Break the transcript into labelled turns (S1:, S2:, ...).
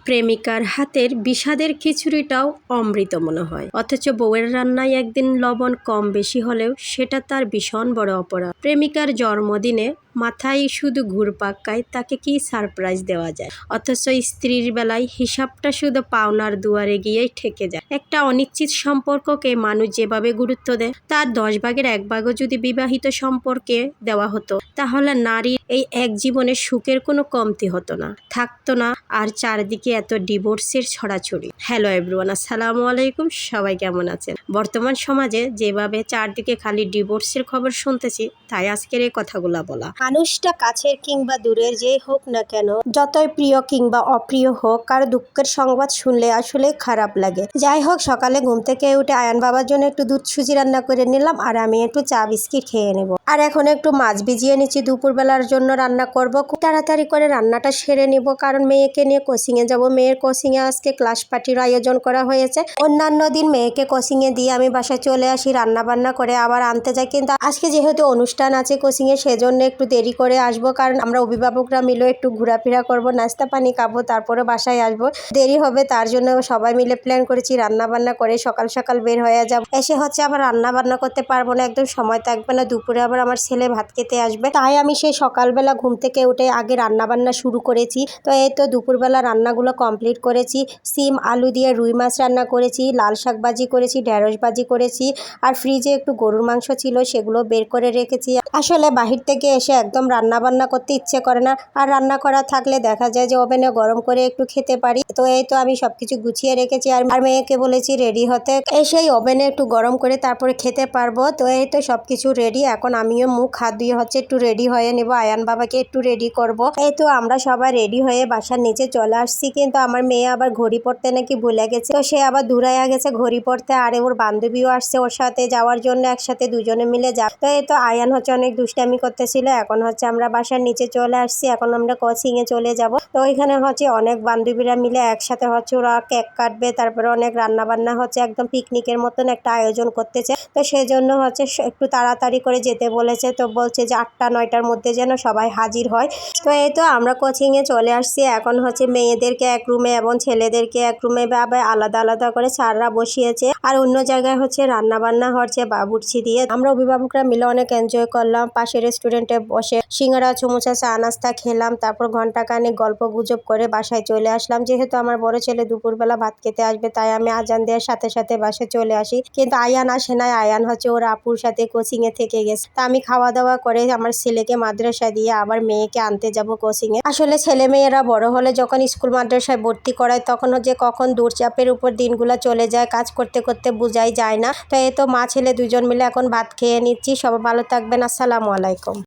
S1: প্রেমিকার হাতের বিষাদের খিচুড়িটাও অমৃত মনে হয়, অথচ বউয়ের রান্নায় একদিন লবণ কম বেশি হলেও সেটা তার ভীষণ বড় অপরাধ। প্রেমিকার জন্মদিনে মাথায় শুধু ঘুরপাক খায় তাকে কি সারপ্রাইজ দেওয়া যায়, অথচ স্ত্রীর বেলায় হিসাবটা শুধু পাওনার দুয়ারে গিয়েই ঠেকে যায়। একটা অনিশ্চিত সম্পর্ককে মানুষ যেভাবে গুরুত্ব দেয় তার 10 ভাগের 1 ভাগও যদি বিবাহিত সম্পর্কে দেওয়া হতো, তাহলে নারীর এই এক জীবনের সুখের কোনো কমতি হতো না, থাকতো না আর চারদিকে এত ডিভোর্সের ছড়াছড়ি। হ্যালো এভরিওয়ান, আসসালামু আলাইকুম। সবাই কেমন আছেন? বর্তমান সমাজে যেভাবে চারদিকে খালি ডিভোর্সের খবর শুনতেছি, তাই আজকের এই কথাগুলো বলা। মানুষটা কাছের কিংবা দূরের যেই হোক না কেন, যতই প্রিয় কিংবা অপ্রিয় হোক, কারো দুঃখের সংবাদ শুনলে আসলে খারাপ লাগে। যাই হোক, সকালে ঘুম থেকে উঠে আয়ান বাবার জন্য একটু দুধ সুজি রান্না করে নিলাম, আর আমি একটু চা বিস্কিট খেয়ে নেব। আর এখন একটু মাছ ভিজিয়ে নিচ্ছি, দুপুরবেলার জন্য রান্না করব। খুব তাড়াতাড়ি করে রান্নাটা সেরে নিব, কারণ মেয়েকে নিয়ে কোচিংয়ে যাব। মেয়ের কোচিংয়ে আজকে ক্লাস পার্টির আয়োজন করা হয়েছে। অন্যান্য দিন মেয়েকে কোচিংয়ে দিয়ে আমি বাসায় চলে আসি, রান্না বান্না করে আবার আনতে যাই, কিন্তু আজকে যেহেতু অনুষ্ঠান আছে কোচিংয়ে, সেজন্য একটু দেরি করে আসবো, কারণ আমরা অভিভাবকরা মিলে একটু ঘোরাফেরা করব, নাস্তা পানি খাবো, তারপরে বাসায় আসবো। দেরি হবে, তার জন্য সবাই মিলে প্ল্যান করেছি রান্না বান্না করে সকাল সকাল বের হয়ে যাব। এসে হচ্ছে আবার রান্না বান্না করতে পারবো না, একদম সময় থাকবে না। দুপুরে আবার আমার ছেলে ভাত খেতে আসবে, তাই আমি সেই সকালবেলা ঘুম থেকে উঠে আগে রান্না বান্না শুরু করেছি। তো এই তো দুপুরবেলা রান্নাগুলো কমপ্লিট করেছি। সিম আলু দিয়ে রুই মাছ রান্না করেছি, লাল শাক ভাজি করেছি, ঢেঁড়স ভাজি করেছি, আর ফ্রিজে একটু গরুর মাংস ছিল, সেগুলো বের করে রেখেছি। আসলে বাহির থেকে এসে একদম রান্না বান্না করতে ইচ্ছে করে না, আর রান্না করা থাকলে দেখা যায় যে ওভেনে গরম করে একটু খেতে পারি। তো এই তো আমি সবকিছু গুছিয়ে রেখেছি, আর মেয়েকে বলেছি রেডি হতে, এসেই ওভেনে একটু গরম করে তারপরে খেতে পারবো। তো এই তো সবকিছু রেডি, এখন আমিও মুখ হাত দিয়ে হচ্ছে একটু রেডি হয়ে নেব, আয়ান বাবাকে একটু রেডি করব। এই তো আমরা সবাই রেডি হয়ে বাসার নিচে চলে আসছি, কিন্তু আমার মেয়ে আবার ঘড়ি পড়তে নাকি ভুলে গেছে, তো সে আবার দূরাইয়া গেছে ঘড়ি পড়তে। আর ওর বান্ধবীও আসছে ওর সাথে যাওয়ার জন্য, একসাথে দুজনে মিলে যাব। তো এই তো আয়ান হচ্ছে অনেক দুষ্টামি করতেছিল। এখন হচ্ছে আমরা বাসার নিচে চলে আসছি, এখন আমরা কোচিং এ চলে যাব। তো ওইখানে হচ্ছে অনেক বান্ধবীরা মিলে একসাথে হচ্ছে ওরা কেক কাটবে, তারপরে অনেক রান্না বান্না হচ্ছে, একদম পিকনিকের মতন একটা আয়োজন করতেছে। তো সেই জন্য হচ্ছে একটু তাড়াতাড়ি করে যেতে বলেছে, তো বলছে যে 8টা 9টার মধ্যে যেন সবাই হাজির হয়। তো এই তো আমরা কোচিংয়ে চলে আসছি। এখন হচ্ছে মেয়েদেরকে এক রুমে এবং ছেলেদেরকে এক রুমে ভাবে আলাদা আলাদা করে স্যাররা বসিয়েছে, আর অন্য জায়গায় হচ্ছে রান্না বান্না হচ্ছে বাবুর্চি দিয়ে। আমরা অভিভাবকরা মিলে অনেক এনজয় করলাম, পাশে রেস্টুরেন্টে বসে সিঙ্গারা সমুচা চা নাস্তা খেলাম, তারপর ঘন্টাখানেক গল্প গুজব করে বাসায় চলে আসলাম। যেহেতু আমার বড় ছেলে দুপুরবেলা ভাত খেতে আসবে, তাই আমি আজান দেওয়ার সাথে সাথে বাসায় চলে আসি, কিন্তু আয়ান আসে নাই। আয়ান হচ্ছে ওর আপুর সাথে কোচিংয়ে থেকে গেছে। তা আমি খাওয়া দাওয়া করে আমার ছেলেকে মাদ্রাসা দিয়ে আবার মেয়েকে আনতে যাব কোচিংয়ে। আসলে ছেলে মেয়েরা বড় হলে যখন স্কুল মাদ্রাসায় ভর্তি করায়, তখন যে কখন দৌড়চাপের উপর দিনগুলো চলে যায়, কাজ করতে করতে বোঝাই যায় না। তো এই তো মা ছেলে দুজন মিলে এখন ভাত খেয়ে নিচ্ছি। সবাই ভালো থাকবেন, আসসালামু আলাইকুম।